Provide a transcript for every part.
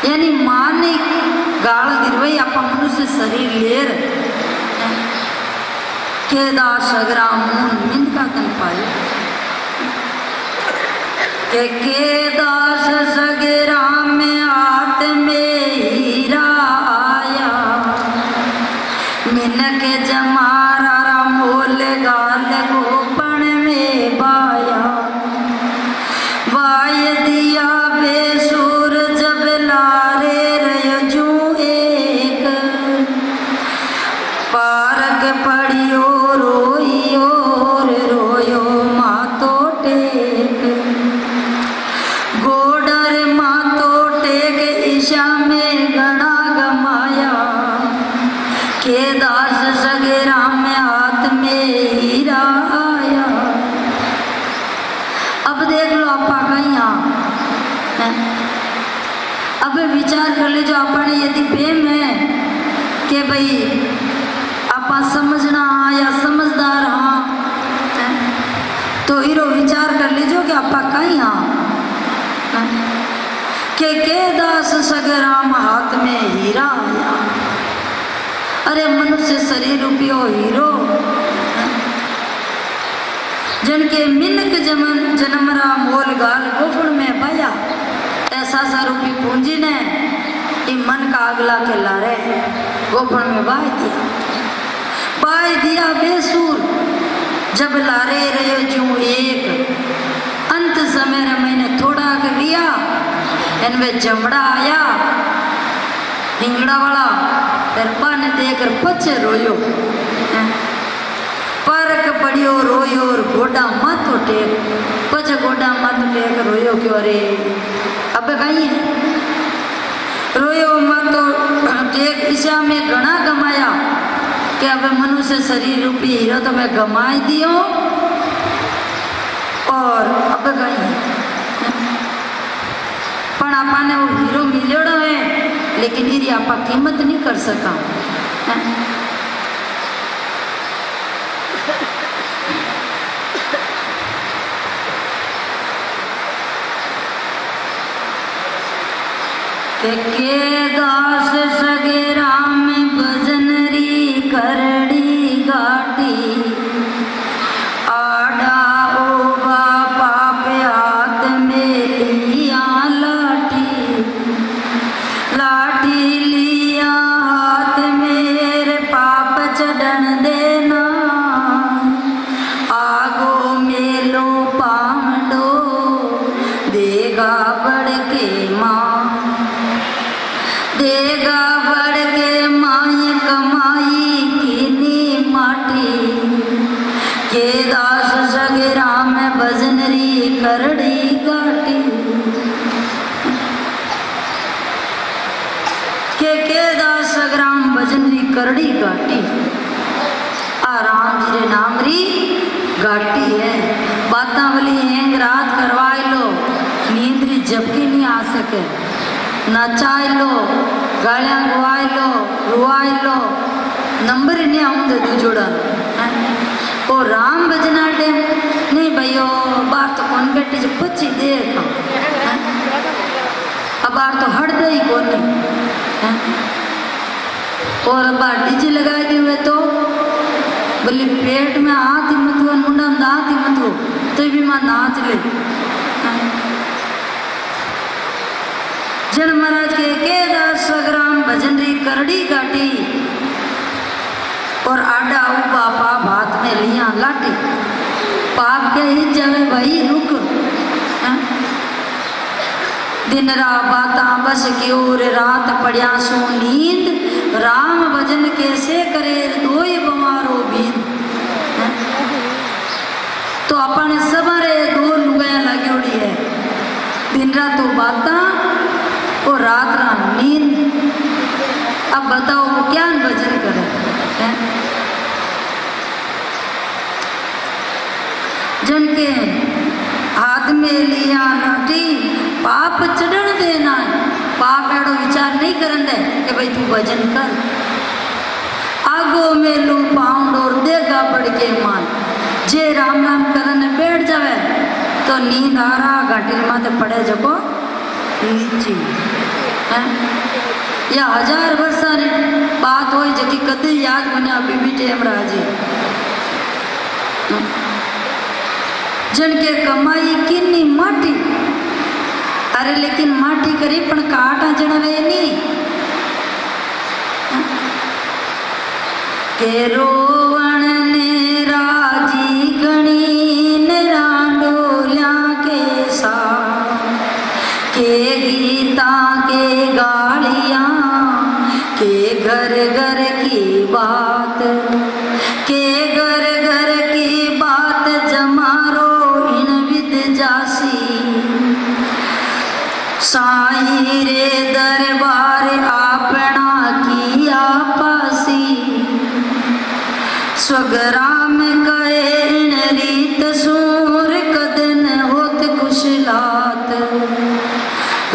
यानी मां ने गाल गिरवाई आप मनुष्य शरीर लेर के दास अग्राम मिंद का तन पाए के दास सगराम में हाथ में हीरा आया मिनक जमारा मोल गाल गोपन में बाया वाय दिया बेसुर जब लारे रजू एक पारक पड़ियो रोइयो रोयो मातो टेक गोडर मातो टेक ईशा में गणा गमाया के दास सगेरा में हाथ में हीरा आया। अब देख लो आपा कहीं अब विचार कर ले जो अपने यदि प्रेम है कि भाई आपा समझना या समझदार हाँ तो हीरो विचार कर लीजो कि आपा कहीं के दास सगराम हाथ में हीरा आया। अरे मनुष्य शरीर रूपियो हीरो जिनके मिनक जन्मरा मोल गाल गोफुण में पाया ऐसा सा रूपी पूंजी ने मन का अगला के लारे गोफुण में बाय दिया बेसूर जब लारे रहे जू एक अंत समय मैंने थोड़ा कर लिया इनमें जमड़ा आया हिंगड़ा वाला दरपा ने देकर पचे रोयो परक पड़ियो रोयो और गोडा माथो टेक पचे गोडा माथो टेक रोयो क्यों अरे अब कहीं है रोयो माथो टेक ईशा में घना गमाया कि अब मनुष्य शरीर रूपी हीरो तो मैं गमाई दियो और अब कहीं पण आपने वो हीरो मिलेड़ो है लेकिन ये आपा कीमत नहीं कर सका के दास सगेरा में भजनरी करड़ी गाटी आड़ा ओबा पाप हाथ में लिया लाठी लाठी लिया हाथ मेरे पाप चढ़न देना आगो मेलो पामडो देगा बढ़ के माँ देगा बढ़ के माई कमाई कीनी माटी के दास सगेरा में भजनरी करड़ी गाटी के दास सगराम भजनरी करड़ी गाटी आराम जी नामरी गाटी है बाता वाली हैंग रात करवाए लो नींदरी जबकि नहीं आ सके नचाए लो गालियां गुआए लो रुआए लो नंबर ही नहीं आऊंगे दूजोड़ा और राम भजना टेम नहीं भैया बार तो कौन बेटे जो पच्ची देर का अब बार तो हट दे ही कौन नहीं और बार डीजे लगाए गए हुए तो बोली पेट में हाथ ही मत हो मुंडा में दांत ही मत हो तो भी मां नाच ले जन महाराज के दास सगराम भजनरी करड़ी गाटी और आडा उबा पाप हाथ में लिया लाठी पाप के ही जावे भाई रुक दिन रात बाता बस की ओर रात पड़िया सो नींद राम भजन कैसे करे दोई बमारो बीन तो अपने सबरे दो लुगाया लगी उड़ी है दिन रात बाता और रात रात नींद। अब बताओ वो क्या भजन करे जिनके हाथ में लिया लाठी पाप चढ़न देना पाप एड़ो विचार नहीं करन दे कि भाई तू भजन कर आगो में लू पाउंड और देगा बढ़ के मान जे राम राम करने बैठ जावे तो नींद आ रहा घाटी माथे पड़े जको नीचे हैं? या 1000 वर्षा री बात हो जकी कदी याद बने अभी भी टेम राजी जनके कमाई किन्नी माटी अरे लेकिन माटी करी पण काटा जण रहे नहीं के रोवण ने राजी गणी ने रांडोल्या के सा के गीता के गालियां के घर घर की बात के घर घर की बात जमारो इन विद जासी साई रे दरबार आपना की आपासी स्वग्राम कहे इन रीत सूर कदन होत कुशलात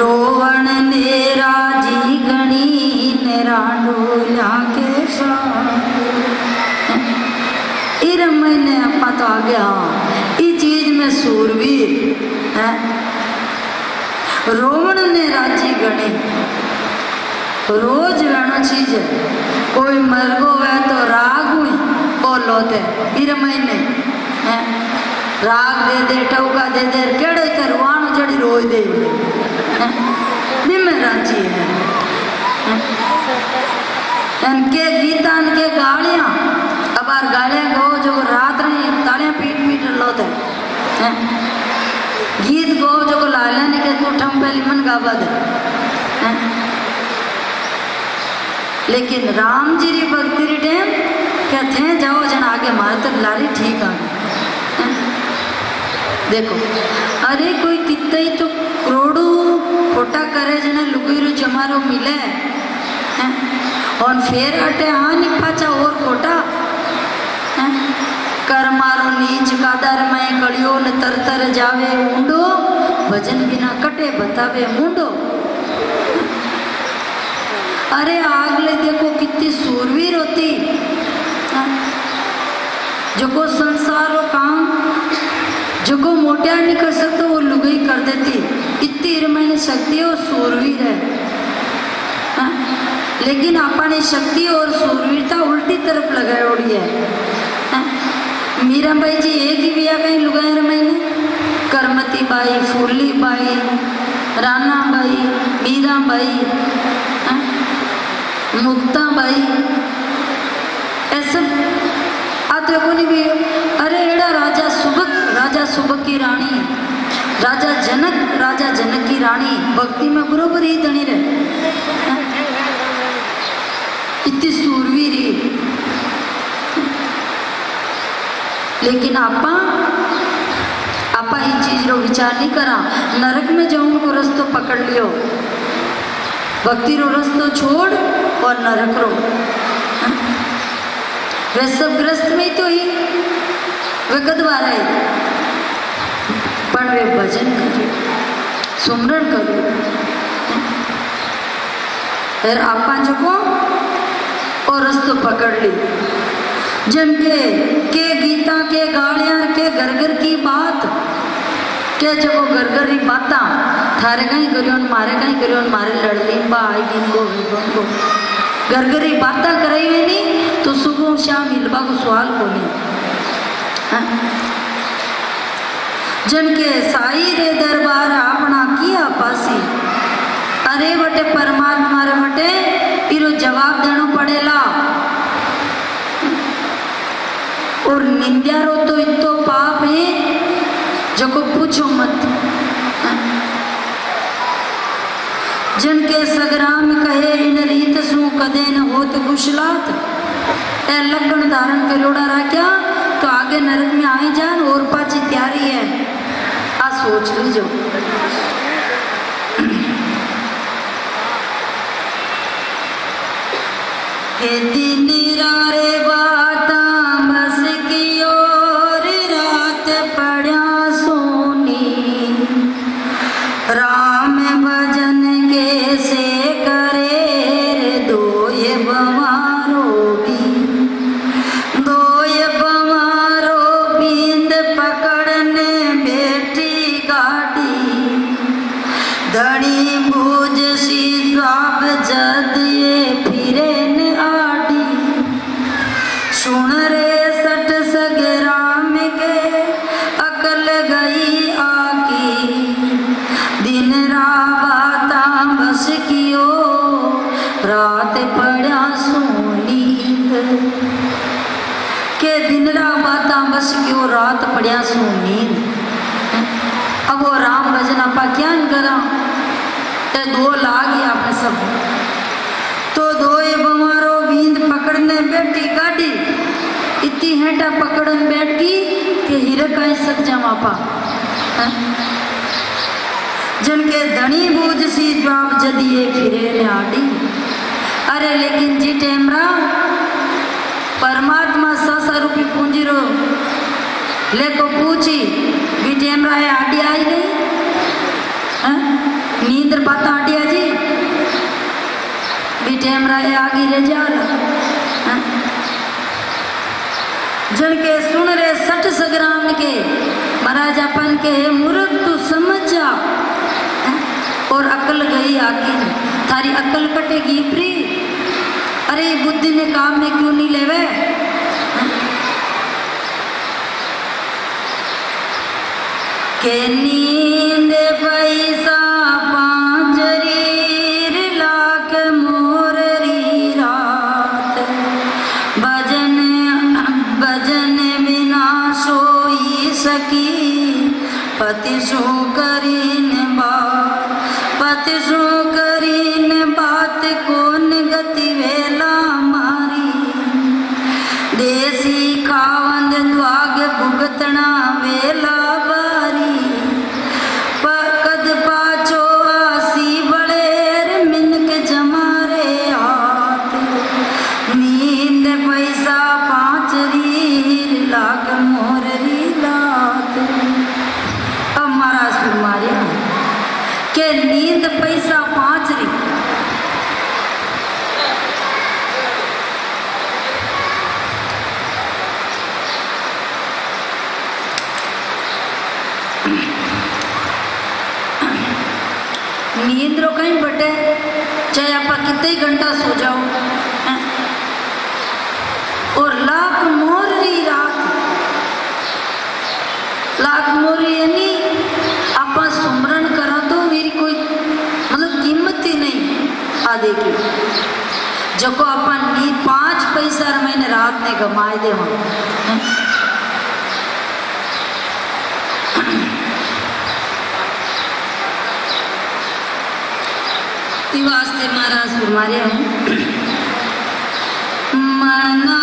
रोवण ने राजी गणी ने रांडोल्या के साथ इर मैंने अपा तो आ गया इस चीज में सूरवीर है रोवण ने राजी गणी रोज वेणो चीज कोई मरगो है तो राग हुई बोलो थे इर महीने हैं राग दे दे टौका दे दे केड़े करवानो जड़ी रोज दे में राजी है इनके गीता इनके गालियां अबार गालियां गो जो रात में तालियां पीट पीट लोते हैं गीत गो जो लालिया ने के तू ठम पहली मन गावा दे लेकिन राम जी री भक्ति री टेम कहते हैं जाओ जन आगे मारे तक लारी ठीक आ देखो अरे कोई कितने ही तो करोड़ों खोटा करे जने लुगीरू जमारो मिले हैं और फिर अटे हाँ नहीं पाचा और खोटा हैं कर मारो नीच कादर में कड़ियो न तर तर जावे ऊंडो भजन बिना कटे बतावे मुंडो अरे आगले देखो कितनी सूरवीर होती जो को संसार और काम जो को मोटिया नहीं कर सकते वो लुगाई कर देती इतनी मैंने शक्ति और सूरवीर है लेकिन अपने शक्ति और सूरवीरता उल्टी तरफ लगाए उड़ी है मीरा बाई जी एक ही बिया कहीं लुगाए मैंने करमती बाई फूली बाई राना बाई मीरा बाई मुक्ता बाई ऐसा आते को नहीं भी अरे एड़ा राजा सुबक की रानी राजा जनक की रानी भक्ति में बरोबर ही धनी रहे इतनी सूरवीर लेकिन आपा ये चीज रो विचार नहीं करा नरक में जाऊं को रस्तो पकड़ लियो भक्ति रो रस्तो छोड़ और नरक रो वे सब ग्रस्त में तो ही वे कदवार है पर वे भजन करियो सुमरण करियो फिर आपा जो को और रस्तो पकड़ ली जन के गीता के गालियां के घर की बात के जो घर की बाता थारे कहीं करियो मारे लड़ली बाई को घर की बाता कराई हुई नहीं तो सुबह शाम हिलबा को सवाल को नहीं जन के साई रे दरबार अपना किया पासी अरे बटे परमात्मा रे बटे इरो जवाब देना पड़ेला और निंदा रो तो इतो पाप है जो को पूछो मत जन के सगराम कहे इन रीत सु कदे न होत कुशलात ए लगन धारण करोड़ा राख्या तो आगे नरक में आई जान और पाची तैयारी है आ सोच लीजो के दिन रे बाता बस की और रात पड़ा सोनी राम भजन कैसे करे दो ये बमारो बींद पकड़ने बेटी गाड़ी धड़ी भूज सी ते दो लाग गया आपने सब। तो दो ये बमारो बींद पकड़ने बैठी गाड़ी, इतनी हेटा पकड़न बैठ गई कि हीरे कहीं सक जावा पा। जिनके धनी बूझ सी जवाब जदिए फिरे ने आड़ी। अरे लेकिन जी टेमरा परमात्मा 100 रुपये पूंजी रो लेको पूछी भी टेमरा है आड़ी आई गई नींदर बाता आडिया जी भी टेमरा है आगे ले जा रहा। जिनके सुन रे 60 सग्राम के महाराज अपन के मूर्ख तू समझ जा और अकल गई आके थारी अकल कटेगी प्री। अरे बुद्धि ने काम में क्यों नहीं लेवे। के नींद पैसा पांचरी लाख मोररी रात भजन भजन बिना सोई सकी पति सो करीन बात पति सो करीन बात कौन गति वेला मारी देसी खावंद द्वाग भुगतना वेला बारी पकद पाचो आसी बड़ेर मिनक जमारे हाथ नींद पैसा 5 रीर लाख मोररी लात। अब महाराज फिर मारिया के नींद पैसा 5 री नींद रो कहीं बटे चाहे आप कितने घंटा सो जाओ और लाख मोररी रात लाख मोररी यानी आप सुमरण करा तो मेरी कोई मतलब कीमत ही नहीं आदे की जो को अपन नींद 5 पैसा महीने रात ने गमाए दे वास्ते महाराज फरमारे मना